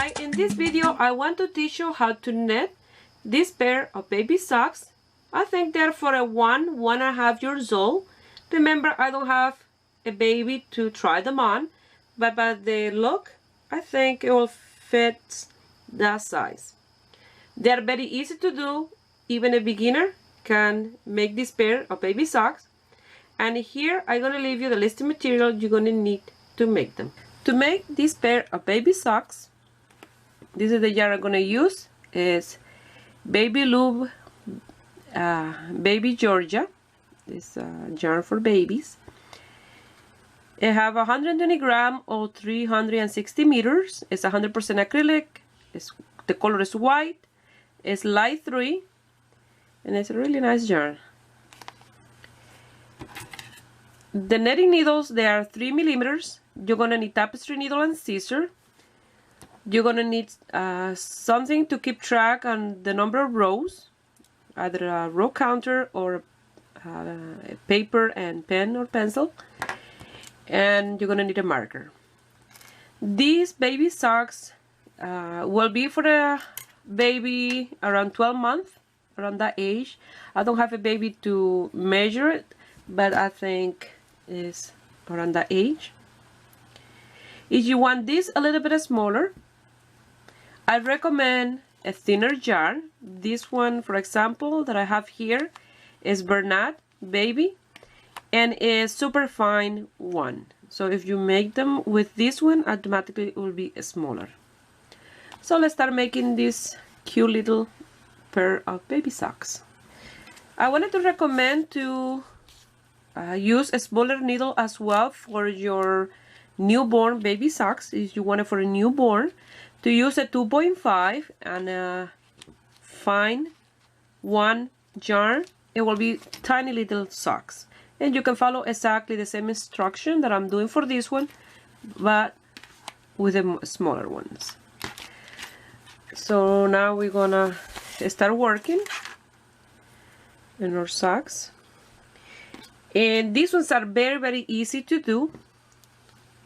Hi, in this video I want to teach you how to knit this pair of baby socks. I think they're for a 1.5 years old. Remember, I don't have a baby to try them on, but by the look, I think it will fit that size. They're very easy to do. Even a beginner can make this pair of baby socks. And here I'm going to leave you the list of material you're going to need to make them. To make this pair of baby socks, this is the yarn I'm going to use. It's Baby Lube Baby Georgia. This yarn for babies. I have 120 grams or 360 meters. It's 100% acrylic. The color is white. It's light 3. And it's a really nice yarn. The netting needles, they are 3 millimeters. You're going to need tapestry needle and scissor. You're going to need something to keep track on the number of rows. Either a row counter or paper and pen or pencil. And you're going to need a marker. These baby socks will be for a baby around 12 months, around that age. I don't have a baby to measure it, but I think it's around that age. If you want this a little bit smaller, I recommend a thinner yarn. This one, for example, that I have here is Bernat Baby, and is super fine one. So if you make them with this one, automatically it will be smaller. So let's start making this cute little pair of baby socks. I wanted to recommend to use a smaller needle as well for your newborn baby socks. If you want it for a newborn, to use a 2.5 and a fine 1 yarn. It will be tiny little socks. And you can follow exactly the same instruction that I'm doing for this one, but with the smaller ones. So now we're gonna start working in our socks. And these ones are very easy to do.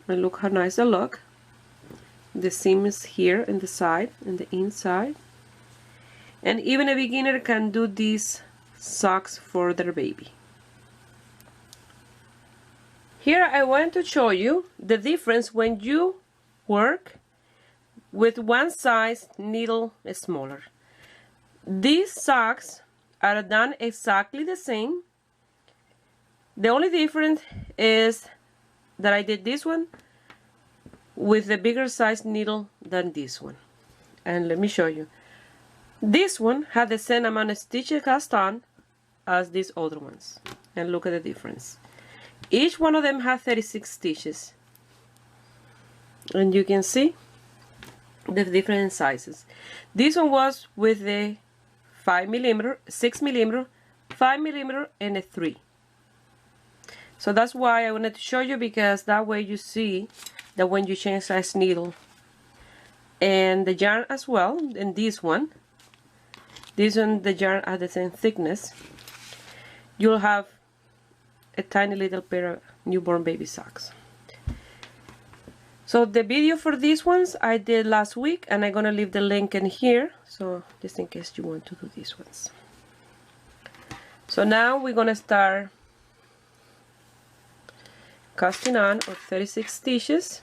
And look how nice they look. The seam is here in the side and the inside. And even a beginner can do these socks for their baby. Here I want to show you the difference when you work with one size needle smaller. These socks are done exactly the same. The only difference is that I did this one with the bigger size needle than this one. And let me show you. This one had the same amount of stitches cast on as these other ones. And look at the difference. Each one of them has 36 stitches. And you can see the different sizes. This one was with the 5 millimeter, 6 millimeter, 5 millimeter, and a 3. So that's why I wanted to show you, because that way you see that when you change size needle and the yarn as well, and this one, the yarn are the same thickness, you'll have a tiny little pair of newborn baby socks. So the video for these ones I did last week, and I'm gonna leave the link in here, so just in case you want to do these ones. So now we're gonna start casting on our 36 stitches,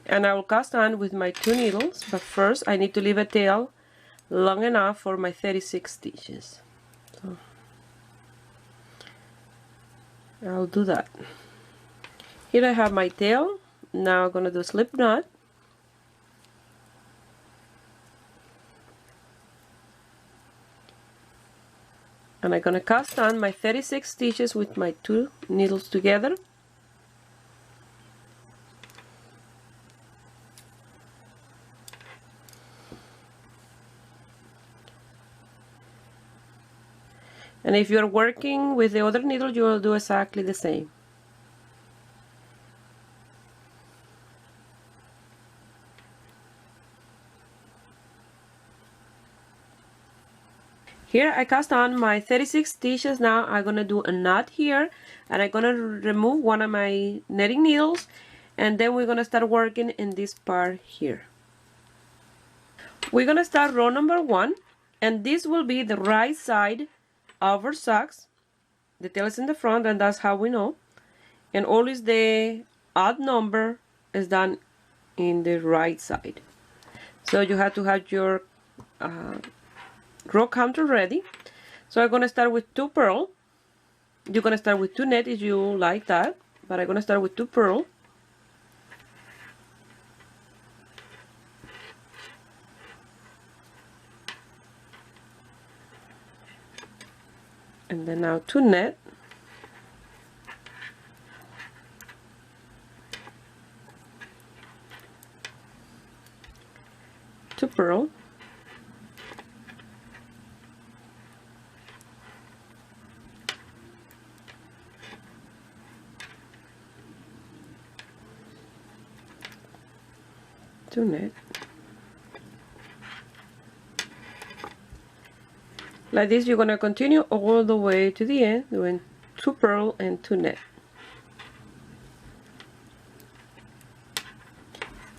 and I will cast on with my 2 needles, but first I need to leave a tail long enough for my 36 stitches. So I'll do that. Here I have my tail. Now I'm going to do a slip knot. And I'm going to cast on my 36 stitches with my 2 needles together. And if you're working with the other needle, you will do exactly the same. Here I cast on my 36 stitches. Now I'm going to do a knot here, and I'm going to remove one of my netting needles, and then we're going to start working in this part here. We're gonna start row number 1, and this will be the right side of our socks. The tail is in the front, and that's how we know. And always the odd number is done in the right side. So you have to have your row counter ready. So I'm gonna start with 2 purl. You're gonna start with 2 net if you like that, but I'm gonna start with 2 purl. And then now 2 net. Two purl. Two net. Like this, you're gonna continue all the way to the end, doing 2 purl and 2 net.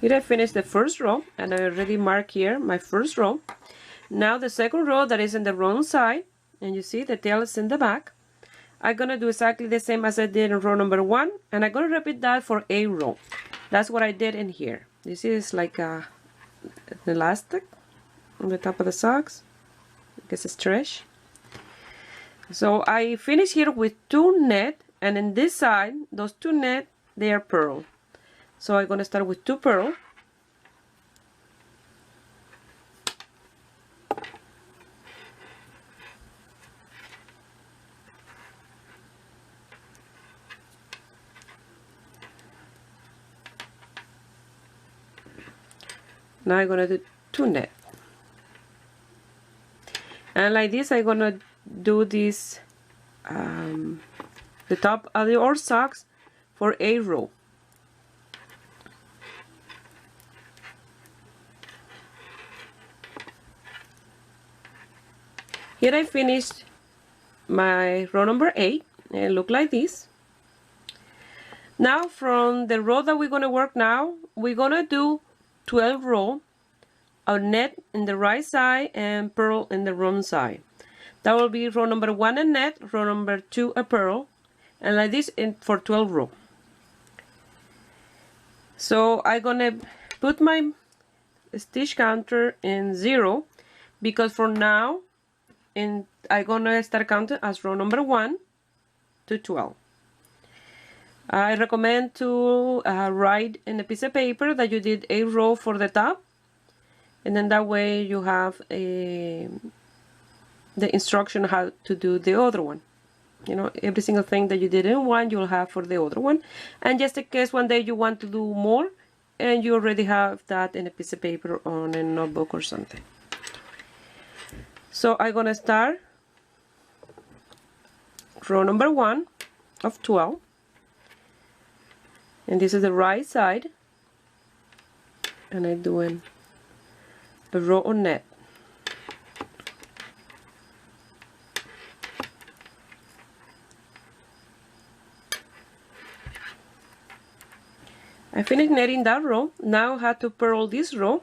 Here I finished the first row, and I already marked here my first row. Now the second row that is in the wrong side, and you see the tail is in the back. I'm gonna do exactly the same as I did in row number 1, and I'm gonna repeat that for a row. That's what I did in here. This is like an elastic on the top of the socks. I guess it's stretch. So I finish here with 2 net, and in this side, those 2 net, they are purl. So I'm gonna start with 2 purl. Now I'm gonna do 2 net. And like this, I'm gonna do this, the top of your socks for a row. Here I finished my row number 8, and it look like this. Now from the row that we're gonna work now, we're gonna do 12 row of net in the right side and purl in the wrong side. That will be row number 1 a net, row number 2 a purl, and like this for 12 row. So I'm gonna put my stitch counter in 0, because for now I'm gonna start counting as row number 1 to 12. I recommend to write in a piece of paper that you did a row for the top, and then that way you have the instruction how to do the other one. You know, every single thing that you did in one, you'll have for the other one. And just in case one day you want to do more, and you already have that in a piece of paper on a notebook or something. So I'm gonna start row number 1 of 12. And this is the right side, and I'm doing a row on net. I finished netting that row. Now I have to purl this row.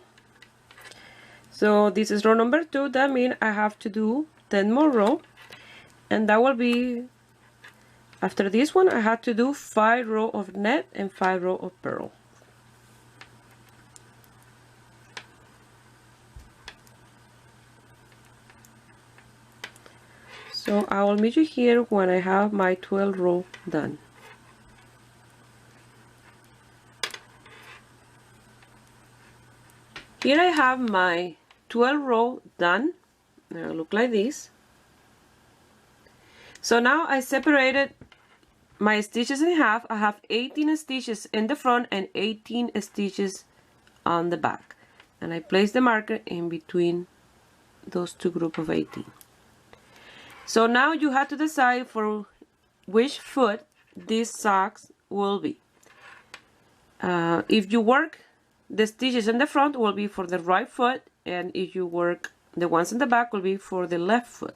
So this is row number 2. That means I have to do 10 more row, and that will be, after this one I have to do 5 row of net and 5 row of purl. So I will meet you here when I have my 12 row done. Here I have my 12 row done. Now look like this. So now I separated my stitches in half. I have 18 stitches in the front and 18 stitches on the back, and I place the marker in between those two groups of 18. So now you have to decide for which foot these socks will be. If you work the stitches in the front, will be for the right foot, and if you work the ones in the back, will be for the left foot.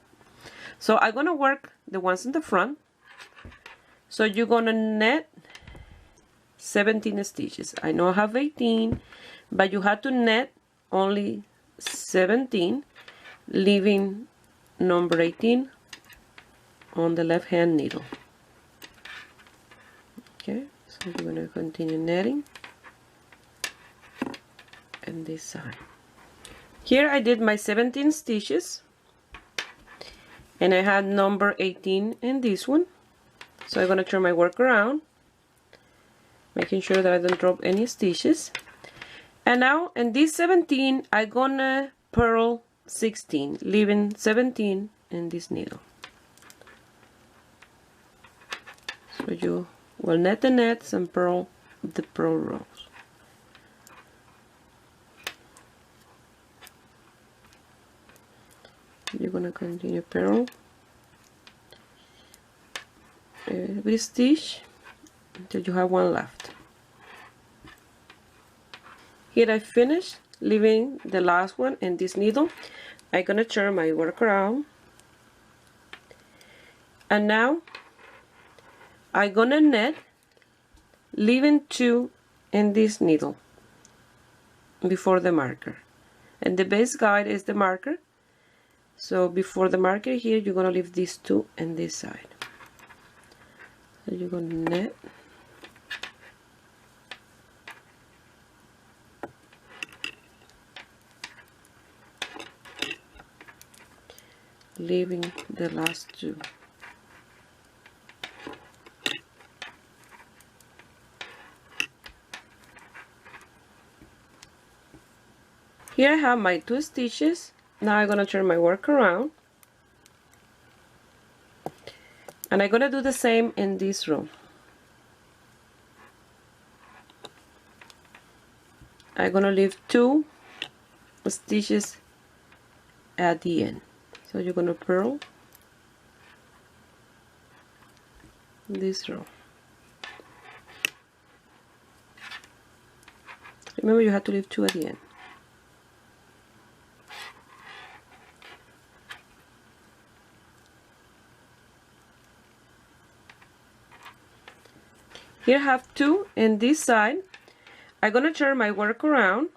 So I'm gonna work the ones in the front. So you're gonna net 17 stitches. I know I have 18, but you have to net only 17, leaving number 18 on the left hand needle. Okay, so we're going to continue netting and this side. Here I did my 17 stitches and I had number 18 in this one, so I'm going to turn my work around, making sure that I don't drop any stitches. And now in this 17 I'm gonna purl 16, leaving 17 in this needle. So you will net the nets and purl the purl rows. You're gonna continue purl every stitch until you have one left. Here I finished, leaving the last one in this needle. I'm gonna turn my work around, and now I'm gonna net, leaving 2 in this needle before the marker, and the base guide is the marker. So before the marker here, you're gonna leave these 2 in this side. So you're gonna net, leaving the last 2. Here I have my 2 stitches. Now I'm going to turn my work around, and I'm going to do the same in this row. I'm going to leave 2 stitches at the end. So you're going to purl this row. Remember, you have to leave 2 at the end. Here I have 2 in this side. I'm going to turn my work around,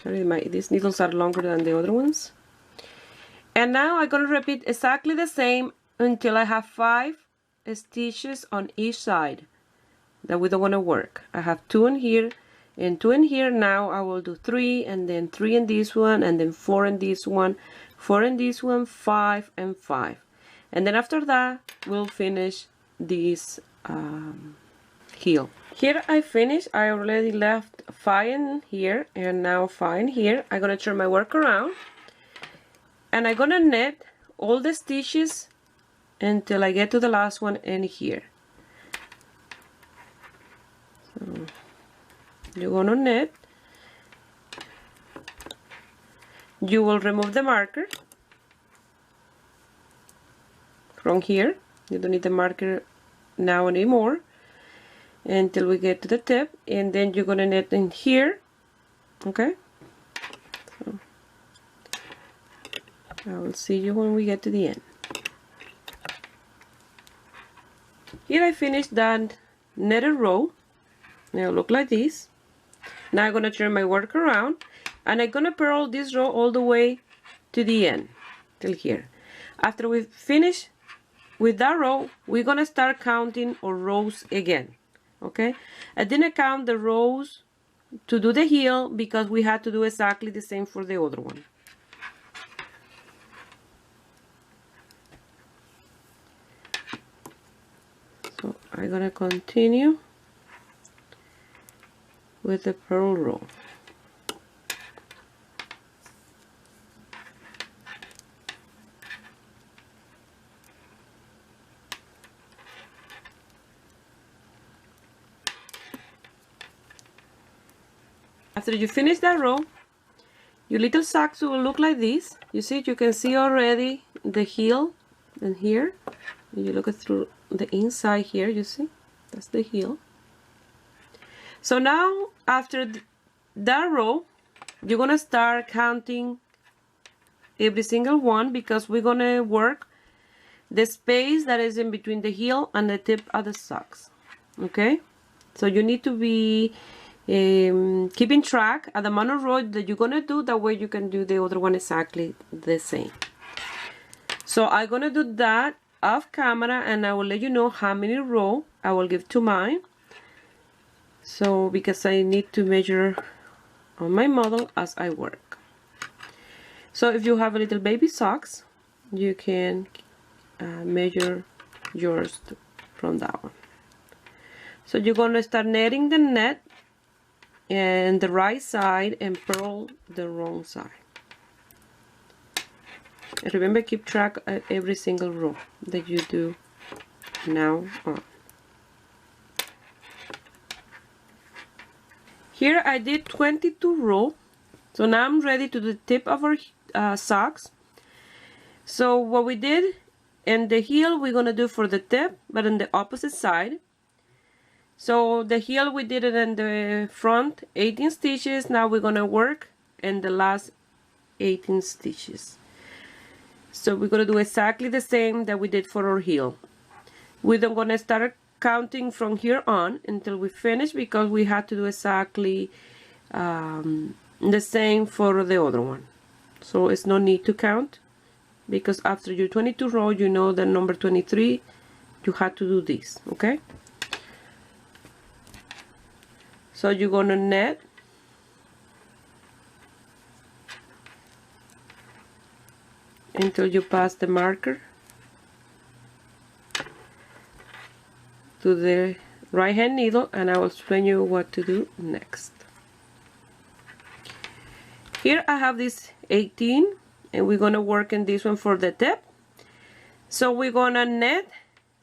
sorry, these needles are longer than the other ones. And now I'm going to repeat exactly the same until I have 5 stitches on each side that we don't want to work. I have 2 in here and 2 in here. Now I will do 3 and then 3 in this one and then 4 in this one, 4 in this one, 5 and 5. And then after that we'll finish this heel. Here I finished. I already left 5 in here and now 5 in here. I'm gonna turn my work around and I'm gonna net all the stitches until I get to the last one in here. So you're gonna net. You will remove the marker from here. You don't need the marker now anymore until we get to the tip, and then you're gonna net in here. Okay, so I will see you when we get to the end. Here I finished that netted row. Now look like this. Now I'm gonna turn my work around and I'm gonna purl this row all the way to the end till here. After we finish with that row, we're gonna start counting our rows again. Okay, I didn't count the rows to do the heel because we had to do exactly the same for the other one. So I'm gonna continue with the purl row. After you finish that row, your little socks will look like this. You see, you can see already the heel in here. You look it through the inside here, you see, that's the heel. So now after that row, you're gonna start counting every single one because we're gonna work the space that is in between the heel and the tip of the socks. Okay, so you need to be keeping track of the amount of row that you're gonna do, that way you can do the other one exactly the same. So I'm gonna do that off camera, and I will let you know how many row I will give to mine. So because I need to measure on my model as I work. So if you have a little baby socks, you can measure yours from that one. So you're going to start netting the net and the right side and purl the wrong side. And remember, keep track of every single row that you do now on. Here I did 22 rows. So now I'm ready to the tip of our socks. So what we did in the heel, we're going to do for the tip, but on the opposite side. So the heel, we did it in the front 18 stitches. Now we're going to work in the last 18 stitches. So we're going to do exactly the same that we did for our heel. We're not going to start counting from here on until we finish, because we had to do exactly the same for the other one. So it's no need to count, because after your 22 row, you know that number 23 you had to do this. Okay, so you're gonna net until you pass the marker to the right hand needle, and I will explain you what to do next. Here I have this 18, and we're gonna work in this one for the tip. So we're gonna net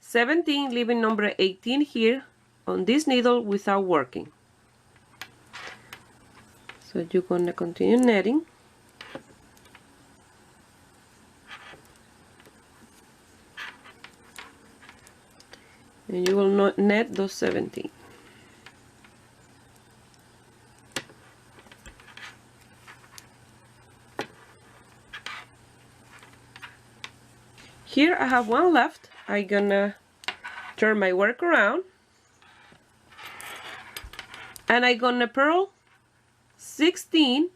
17, leaving number 18 here on this needle without working. So you're gonna continue netting. And you will not net those 17. Here I have one left. I'm gonna turn my work around, and I'm gonna purl 16,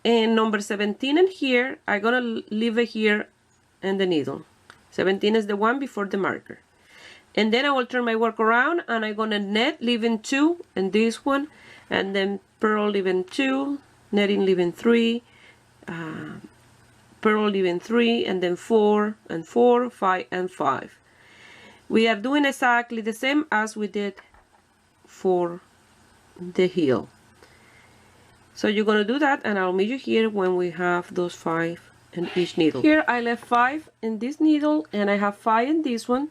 and number 17 in here I'm gonna leave it here in the needle. 17 is the one before the marker. And then I will turn my work around, and I'm gonna net, leaving 2 in this one, and then purl, leaving 2, netting, leaving 3, purl, leaving 3, and then 4 and 4, 5 and 5. We are doing exactly the same as we did for the heel. So you're gonna do that, and I'll meet you here when we have those 5 in each needle. Here I left 5 in this needle, and I have 5 in this one,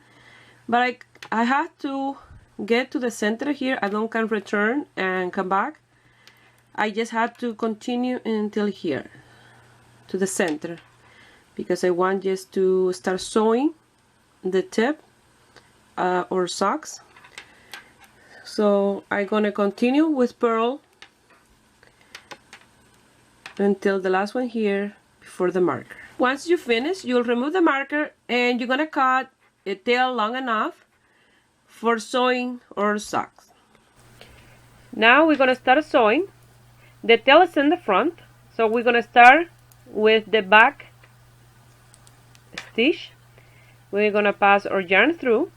but I have to get to the center here. I don't can return and come back. I just had to continue until here to the center, because I want just to start sewing the tip or socks. So I'm gonna continue with purl until the last one here before the marker. Once you finish, you'll remove the marker, and you're gonna cut a tail long enough for sewing our socks. Now we're gonna start sewing. The tail is in the front, so we're gonna start with the back stitch. We're gonna pass our yarn through,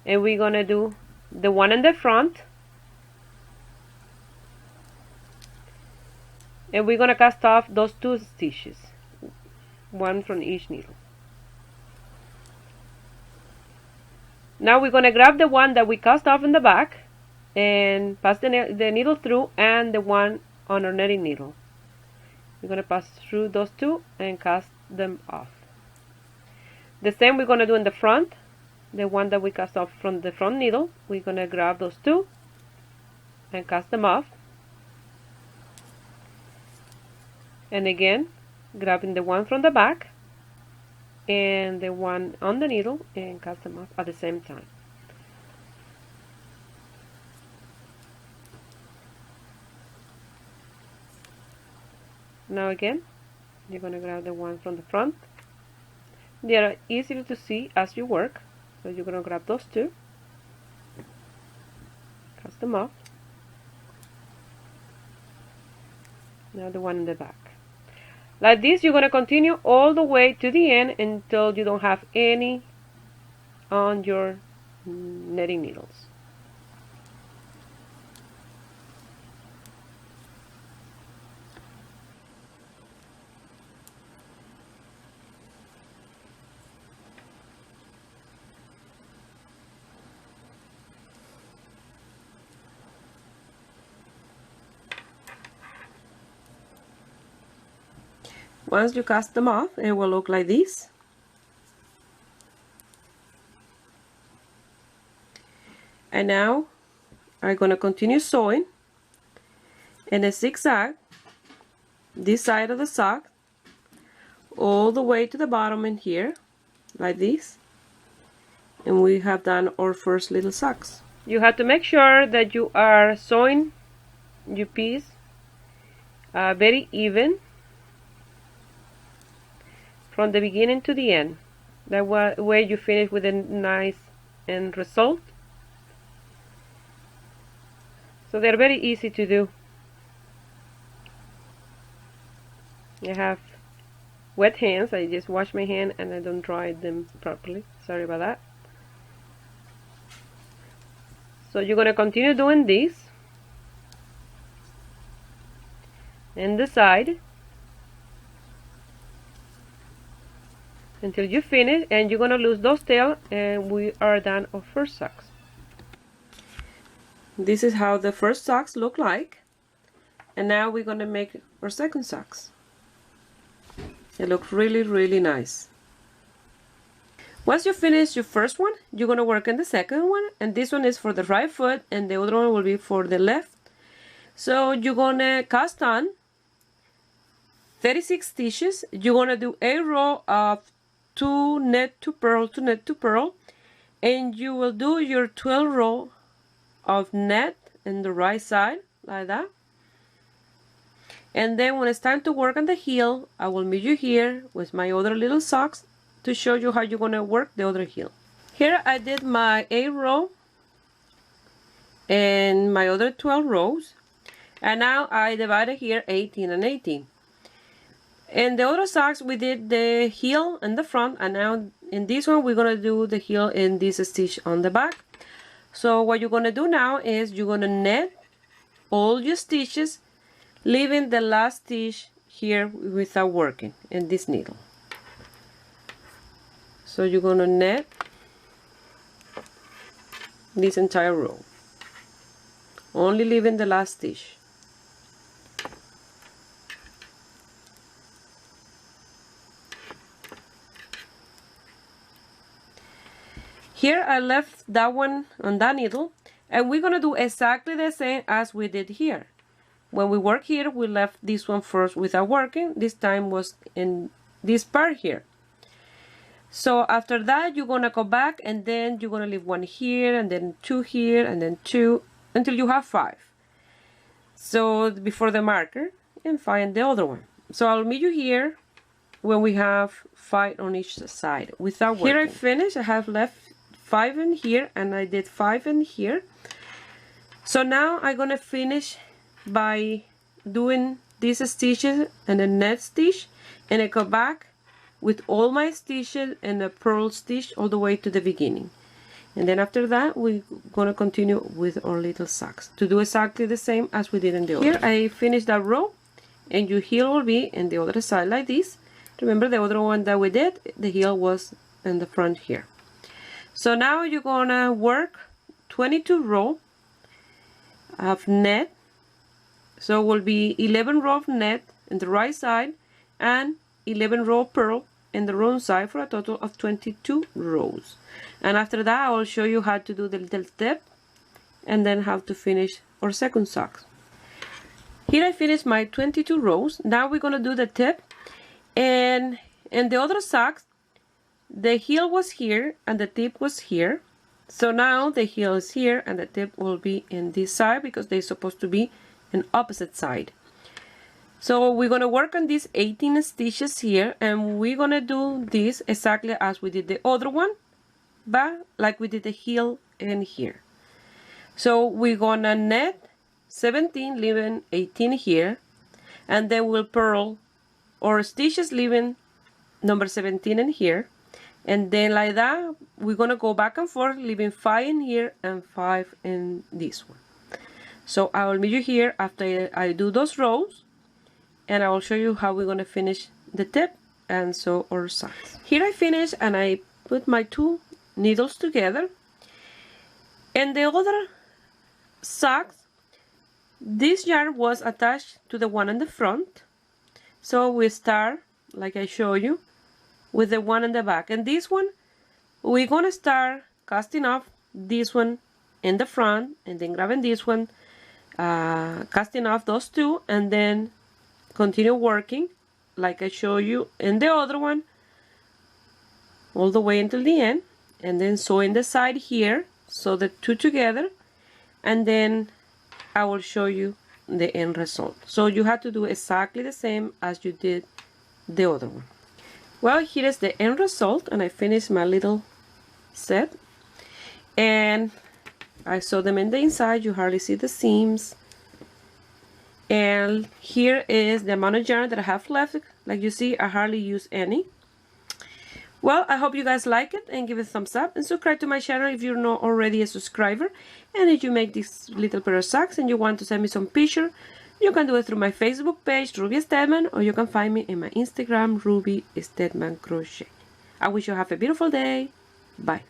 and we're gonna do the one in the front, and we're gonna cast off those 2 stitches, one from each needle. Now we're gonna grab the one that we cast off in the back and pass the needle through, and the one on our netting needle. We're gonna pass through those 2 and cast them off. The same we're gonna do in the front. The one that we cast off from the front needle, we're gonna grab those 2 and cast them off. And again, grabbing the one from the back and the one on the needle and cast them off at the same time. Now again, you're gonna grab the one from the front. They are easy to see as you work. So you're going to grab those two, cast them off. Now the one in the back. Like this, you're going to continue all the way to the end until you don't have any on your netting needles. Once you cast them off, it will look like this. And now I'm going to continue sewing in a zigzag this side of the sock all the way to the bottom in here, like this. And we have done our first little socks. You have to make sure that you are sewing your piece very even from the beginning to the end. That way you finish with a nice end result. So they're very easy to do. I have wet hands. I just wash my hand and I don't dry them properly. Sorry about that. So you're going to continue doing this and the side until you finish, and you're going to lose those tails, and we are done our first socks. This is how the first socks look like, and now we're going to make our second socks. They look really nice. Once you finish your first one, you're going to work on the second one, and this one is for the right foot and the other one will be for the left. So you're going to cast on 36 stitches. You're going to do a row of 2 net to purl, 2 net to purl, and you will do your 12 row of net in the right side like that. And then when it's time to work on the heel, I will meet you here with my other little socks to show you how you're going to work the other heel. Here I did my 8 row and my other 12 rows, and now I divided here 18 and 18. In the other socks we did the heel in the front, and now in this one we're going to do the heel in this stitch on the back. So what you're going to do now is you're going to net all your stitches, leaving the last stitch here without working in this needle. So you're going to net this entire row, only leaving the last stitch. Here I left that one on that needle, and we're going to do exactly the same as we did here. When we work here, we left this one first without working. This time was in this part here. So after that, you're going to go back, and then you're going to leave 1 here, and then 2 here, and then 2, until you have 5. So before the marker, and find the other one. So I'll meet you here when we have 5 on each side without working. Here I finished. I have left 5 in here, and I did 5 in here. So now I'm going to finish by doing these stitches and a net stitch, and I go back with all my stitches and a purl stitch all the way to the beginning. And then after that we're going to continue with our little socks to do exactly the same as we did in the other. Here I finished that row, and your heel will be in the other side like this. Remember the other one that we did, the heel was in the front here. So now you're gonna work 22 row of net. So it will be 11 row of net in the right side and 11 row of purl in the wrong side for a total of 22 rows. And after that I will show you how to do the little tip and then how to finish our second sock. Here I finished my 22 rows. Now we're gonna do the tip, and in the other socks the heel was here and the tip was here. So now the heel is here and the tip will be in this side because they're supposed to be an opposite side. So we're gonna work on these 18 stitches here, and we're gonna do this exactly as we did the other one, but like we did the heel and here. So we're gonna net 17, leaving 18 here, and then we'll purl our stitches leaving number 17 in here, and then like that we're gonna go back and forth, leaving 5 in here and 5 in this one. So I will meet you here after I do those rows, and I will show you how we're gonna finish the tip and sew our socks. Here I finished, and I put my 2 needles together, and the other socks, this yarn was attached to the one in the front, so we start like I show you with the one in the back, and this one we're gonna start casting off this one in the front, and then grabbing this one, casting off those 2, and then continue working like I show you in the other one all the way until the end, and then sewing the side here, sew the 2 together, and then I will show you the end result. So you have to do exactly the same as you did the other one. Well, here is the end result, and I finished my little set, and I sew them in the inside. You hardly see the seams, and here is the amount of yarn that I have left. Like you see, I hardly use any. Well, I hope you guys like it, and give it a thumbs up, and subscribe to my channel if you're not already a subscriber. And if you make this little pair of socks and you want to send me some picture, you can do it through my Facebook page, Ruby Stedman, or you can find me in my Instagram, Ruby Stedman Crochet. I wish you have a beautiful day. Bye.